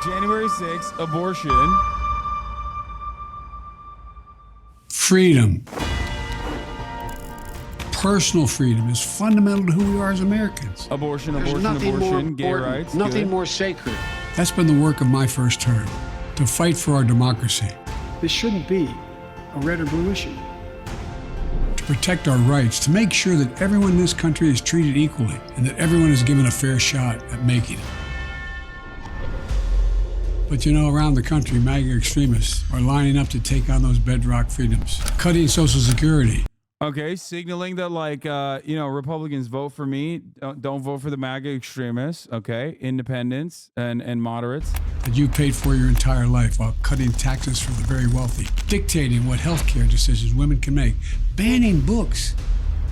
January 6th, abortion. Freedom. Personal freedom is fundamental to who we are as Americans. Abortion, There's abortion, nothing abortion, more gay important, rights. nothing good. more sacred. That's been the work of my first term, to fight for our democracy, This shouldn't be a red or blue issue. to protect our rights, to make sure that everyone in this country is treated equally and that everyone is given a fair shot at making it. But you know, around the country, MAGA extremists are lining up to take on those bedrock freedoms, cutting Social Security. Okay, signaling that, like, Republicans vote for me. Don't vote for the MAGA extremists. Okay, independents and moderates. That you paid for your entire life while cutting taxes for the very wealthy, dictating what healthcare decisions women can make, banning books,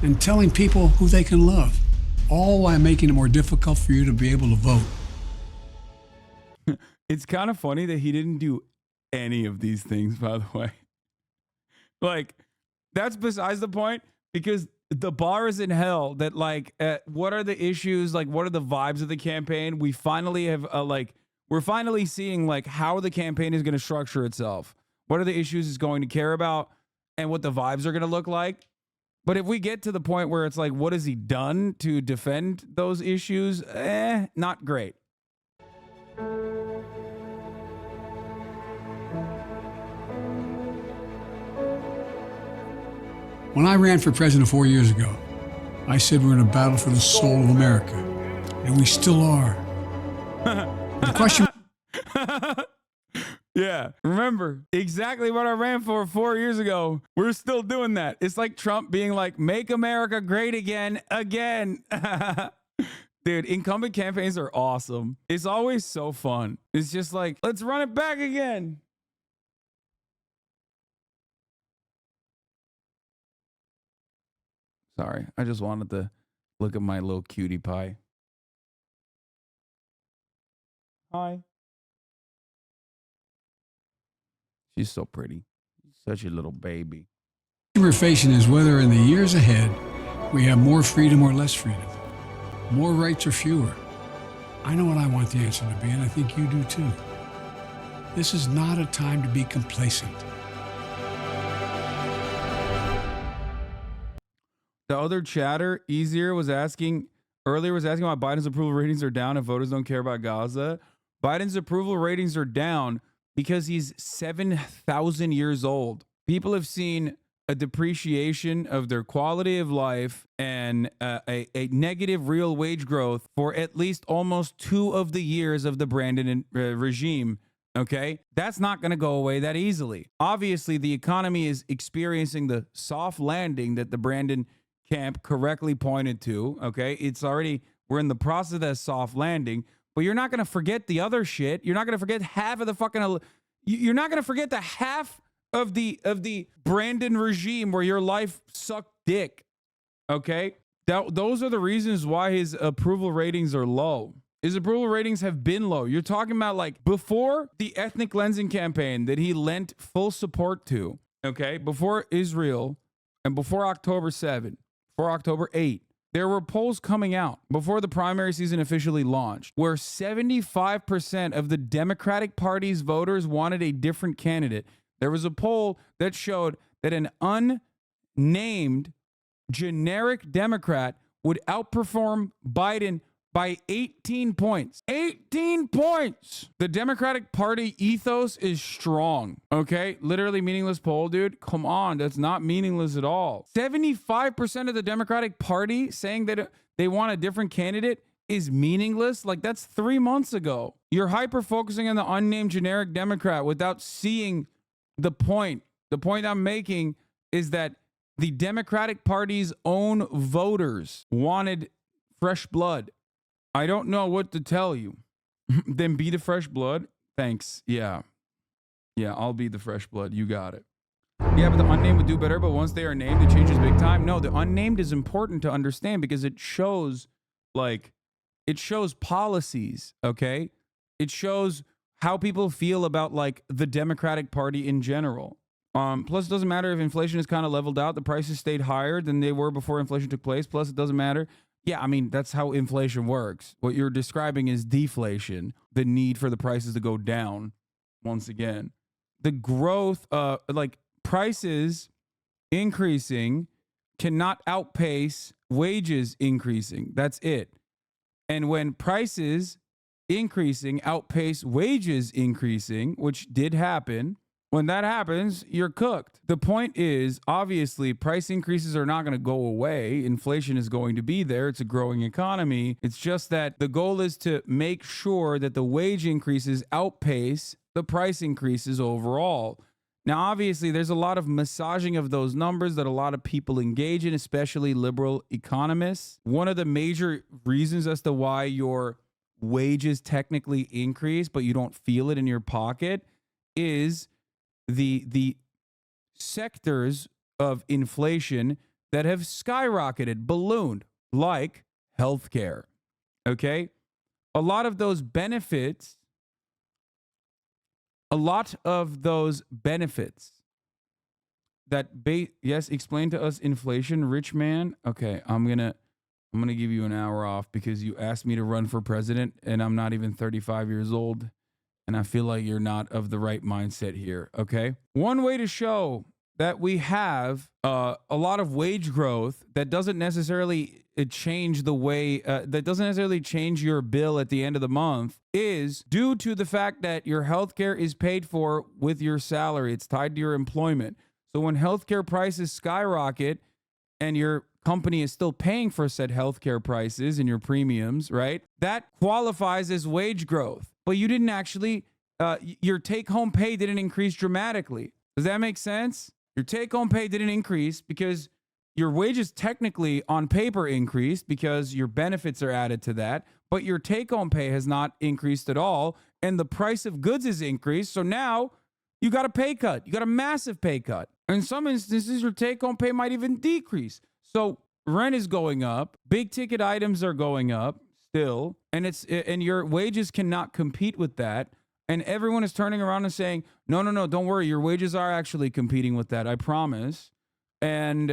and telling people who they can love, all while making it more difficult for you to be able to vote. It's kind of funny that he didn't do any of these things, by the way. Like, that's besides the point, because the bar is in hell that, like, what are the issues? Like, what are the vibes of the campaign? We finally have, we're finally seeing, like, how the campaign is going to structure itself. What are the issues it's going to care about and what the vibes are going to look like. But if we get to the point where it's like, what has he done to defend those issues? Not great. When I ran for president 4 years ago, I said we're in a battle for the soul of America, and we still are. The question... Yeah, remember exactly what I ran for 4 years ago. We're still doing that. It's like Trump being like, make America great again. Dude, incumbent campaigns are awesome. It's always so fun. It's just like, let's run it back again. Sorry, I just wanted to look at my little cutie pie. Hi. She's so pretty. Such a little baby. we're facing is whether in the years ahead we have more freedom or less freedom, more rights or fewer. I know what I want the answer to be, and I think you do too. This is not a time to be complacent. The other chatter, earlier was asking why Biden's approval ratings are down if voters don't care about Gaza. Biden's approval ratings are down because he's 7,000 years old. People have seen a depreciation of their quality of life and a negative real wage growth for at least almost 2 of the years of the Brandon regime. Okay, that's not going to go away that easily. Obviously, the economy is experiencing the soft landing that the Brandon camp correctly pointed to. Okay, we're in the process of that soft landing, but you're not going to forget the other shit. You're not going to forget half of the fucking. You're not going to forget the half of the Brandon regime where your life sucked dick. Okay, those are the reasons why his approval ratings are low. His approval ratings have been low. You're talking about like before the ethnic cleansing campaign that he lent full support to. Okay, before Israel and before October 7, before October 8. There were polls coming out before the primary season officially launched where 75% of the Democratic Party's voters wanted a different candidate. There was a poll that showed that an unnamed generic Democrat would outperform Biden by 18 points. 18 points! The Democratic Party ethos is strong, okay? Literally meaningless poll, dude. Come on, that's not meaningless at all. 75% of the Democratic Party saying that they want a different candidate is meaningless? Like, that's 3 months ago. You're hyper-focusing on the unnamed generic Democrat without seeing the point. The point I'm making is that the Democratic Party's own voters wanted fresh blood. I don't know what to tell you. Then be the fresh blood. Thanks. Yeah, I'll be the fresh blood. You got it. Yeah, but the unnamed would do better. But once they are named, it changes big time. No, the unnamed is important to understand because it shows policies. Okay. It shows how people feel about like the Democratic Party in general. Plus, it doesn't matter if inflation is kind of leveled out. The prices stayed higher than they were before inflation took place. Plus, it doesn't matter Yeah, I mean, that's how inflation works. What you're describing is deflation, the need for the prices to go down once again. The growth, like prices increasing cannot outpace wages increasing. That's it. And when prices increasing outpace wages increasing, which did happen, when that happens, you're cooked. The point is, obviously, price increases are not going to go away. Inflation is going to be there. It's a growing economy. It's just that the goal is to make sure that the wage increases outpace the price increases overall. Now, obviously, there's a lot of massaging of those numbers that a lot of people engage in, especially liberal economists. One of the major reasons as to why your wages technically increase, but you don't feel it in your pocket, is the sectors of inflation that have skyrocketed, ballooned, like healthcare. Okay? A lot of those benefits that yes, explain to us inflation, rich man. Okay, I'm gonna give you an hour off because you asked me to run for president and I'm not even 35 years old. And I feel like you're not of the right mindset here. Okay. One way to show that we have a lot of wage growth that doesn't necessarily change the way, that doesn't necessarily change your bill at the end of the month is due to the fact that your healthcare is paid for with your salary. It's tied to your employment. So when healthcare prices skyrocket and your company is still paying for said healthcare prices and your premiums, right? That qualifies as wage growth. But you didn't actually, your take-home pay didn't increase dramatically. Does that make sense? Your take-home pay didn't increase because your wages technically on paper increased because your benefits are added to that, but your take-home pay has not increased at all, and the price of goods has increased. So now you got a pay cut. You got a massive pay cut. In some instances, your take-home pay might even decrease. So rent is going up, big ticket items are going up still, and your wages cannot compete with that. And everyone is turning around and saying, no, don't worry, your wages are actually competing with that, I promise. And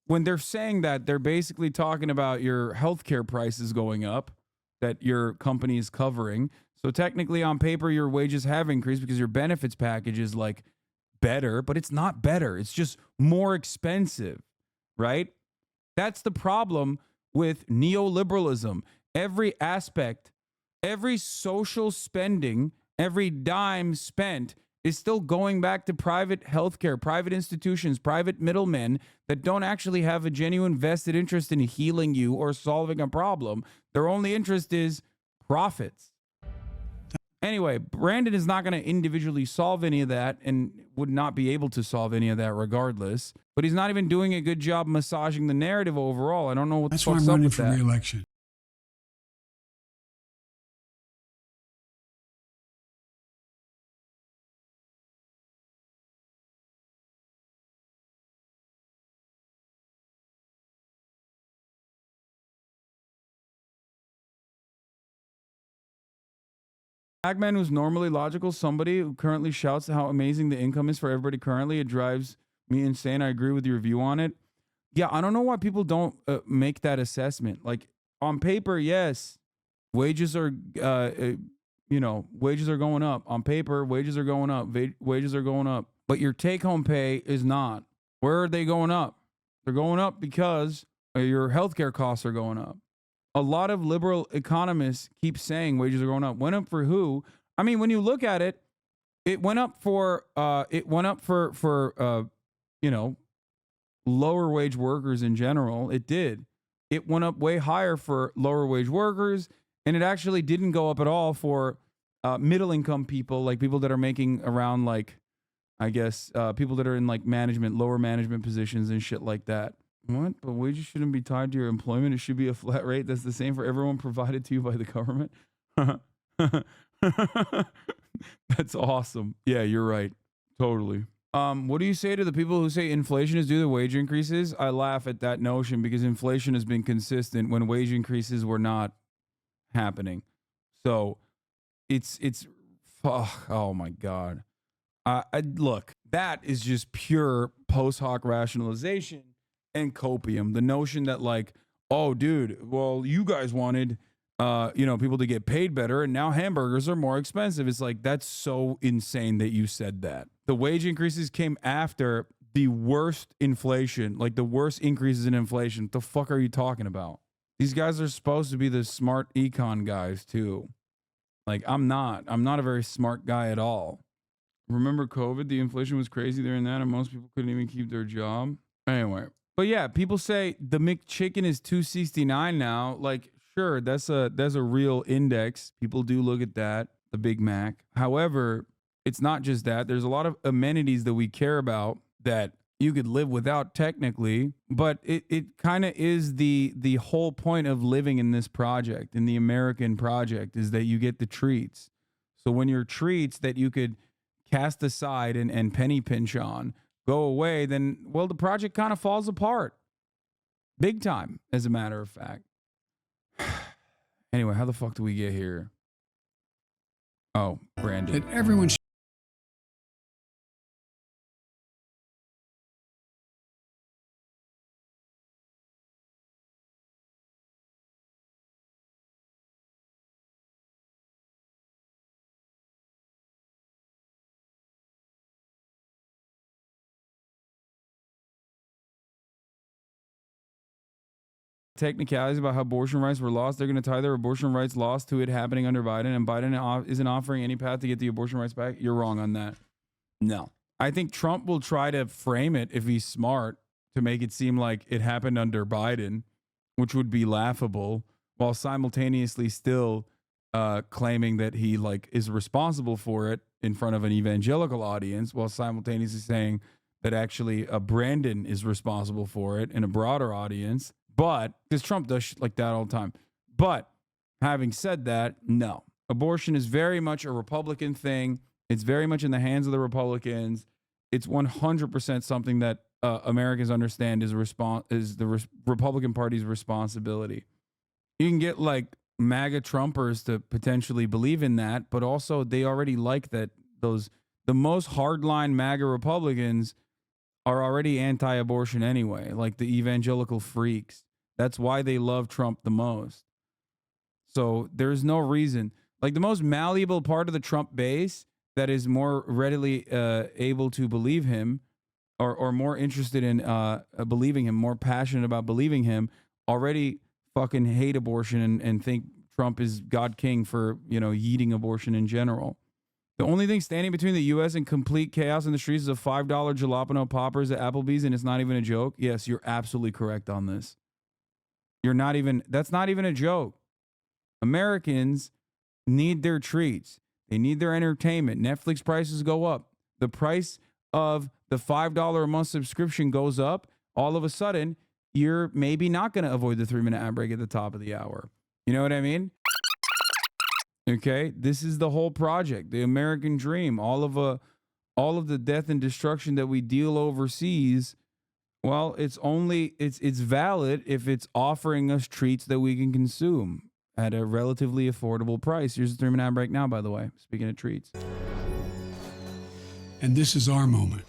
when they're saying that, they're basically talking about your healthcare prices going up that your company is covering. So technically on paper, your wages have increased because your benefits package is like better, but it's not better. It's just more expensive, right? That's the problem with neoliberalism. Every aspect, every social spending, every dime spent is still going back to private healthcare, private institutions, private middlemen that don't actually have a genuine vested interest in healing you or solving a problem. Their only interest is profits. Anyway, Brandon is not going to individually solve any of that and would not be able to solve any of that regardless. But he's not even doing a good job massaging the narrative overall. I don't know what the fuck's up with that. That's why I'm running for re-election. Bagman, who's normally logical, somebody who currently shouts how amazing the income is for everybody currently. It drives me insane. I agree with your view on it. Yeah, I don't know why people don't make that assessment. Like on paper, yes, wages are, wages are going up. On paper, wages are going up. Wages are going up. But your take-home pay is not. Where are they going up? They're going up because your healthcare costs are going up. A lot of liberal economists keep saying wages are going up. Went up for who? I mean, when you look at it, it went up for lower wage workers in general. It did. It went up way higher for lower wage workers, and it actually didn't go up at all for middle income people, like people that are making around people that are in like management, lower management positions and shit like that. What? But wages shouldn't be tied to your employment. It should be a flat rate that's the same for everyone provided to you by the government. That's awesome. Yeah, you're right. Totally. What do you say to the people who say inflation is due to wage increases? I laugh at that notion because inflation has been consistent when wage increases were not happening. So it's oh my God. Look, that is just pure post hoc rationalization and copium. The notion that like, oh, dude, well, you guys wanted, people to get paid better, and now hamburgers are more expensive. It's like, that's so insane that you said that. The wage increases came after the worst inflation, like the worst increases in inflation. What the fuck are you talking about? These guys are supposed to be the smart econ guys too. Like, I'm not a very smart guy at all. Remember COVID? The inflation was crazy during that, and most people couldn't even keep their job. Anyway, but yeah, people say the McChicken is $2.69 now. Like, sure, that's a real index. People do look at that, the Big Mac. However, it's not just that. There's a lot of amenities that we care about that you could live without technically, but it kind of is the whole point of living in this project, in the American project, is that you get the treats. So when your treats that you could cast aside and penny pinch on go away, then, well, the project kind of falls apart. Big time, as a matter of fact. Anyway, how the fuck do we get here? Oh, Brandon. That everyone should Technicalities about how abortion rights were lost. They're going to tie their abortion rights lost to it happening under Biden, and Biden isn't offering any path to get the abortion rights back. You're wrong on that. No. I think Trump will try to frame it, if he's smart, to make it seem like it happened under Biden, which would be laughable, while simultaneously still claiming that he is responsible for it in front of an evangelical audience, while simultaneously saying that actually Brandon is responsible for it in a broader audience. But, because Trump does shit like that all the time. But, having said that, no. Abortion is very much a Republican thing. It's very much in the hands of the Republicans. It's 100% something that Americans understand is the Republican Party's responsibility. You can get MAGA Trumpers to potentially believe in that, but also they already like that the most hardline MAGA Republicans are already anti-abortion anyway, like the evangelical freaks. That's why they love Trump the most. So there's no reason. The most malleable part of the Trump base that is more readily able to believe him or more interested in believing him, more passionate about believing him, already fucking hate abortion and think Trump is God King for, yeeting abortion in general. The only thing standing between the U.S. and complete chaos in the streets is a $5 jalapeno poppers at Applebee's, and it's not even a joke. Yes, you're absolutely correct on this. That's not even a joke. Americans need their treats. They need their entertainment. Netflix prices go up. The price of the $5 a month subscription goes up. All of a sudden, you're maybe not going to avoid the 3-minute ad break at the top of the hour. You know what I mean? Okay, this is the whole project, the American dream, all of the death and destruction that we deal overseas. Well, it's valid if it's offering us treats that we can consume at a relatively affordable price. Here's the 3-minute ad break now, by the way. Speaking of treats. And this is our moment.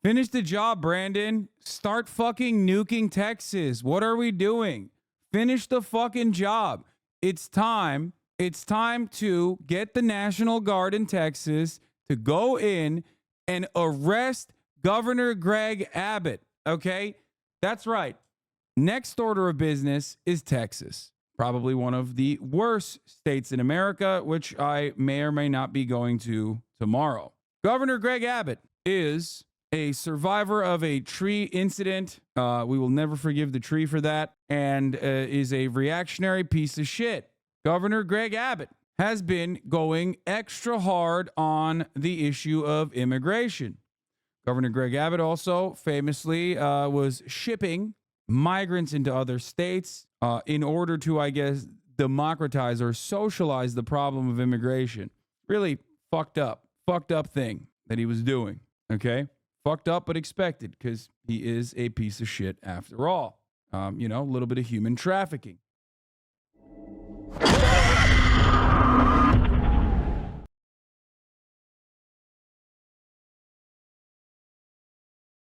Finish the job, Brandon. Start fucking nuking Texas. What are we doing? Finish the fucking job. It's time. It's time to get the National Guard in Texas to go in and arrest Governor Greg Abbott. Okay? That's right. Next order of business is Texas. Probably one of the worst states in America, which I may or may not be going to tomorrow. Governor Greg Abbott is a survivor of a tree incident. We will never forgive the tree for that, and is a reactionary piece of shit. Governor Greg Abbott has been going extra hard on the issue of immigration. Governor Greg Abbott also famously was shipping migrants into other states in order to, I guess, democratize or socialize the problem of immigration. Really fucked up thing that he was doing. Okay? Fucked up, but expected, because he is a piece of shit after all. A little bit of human trafficking.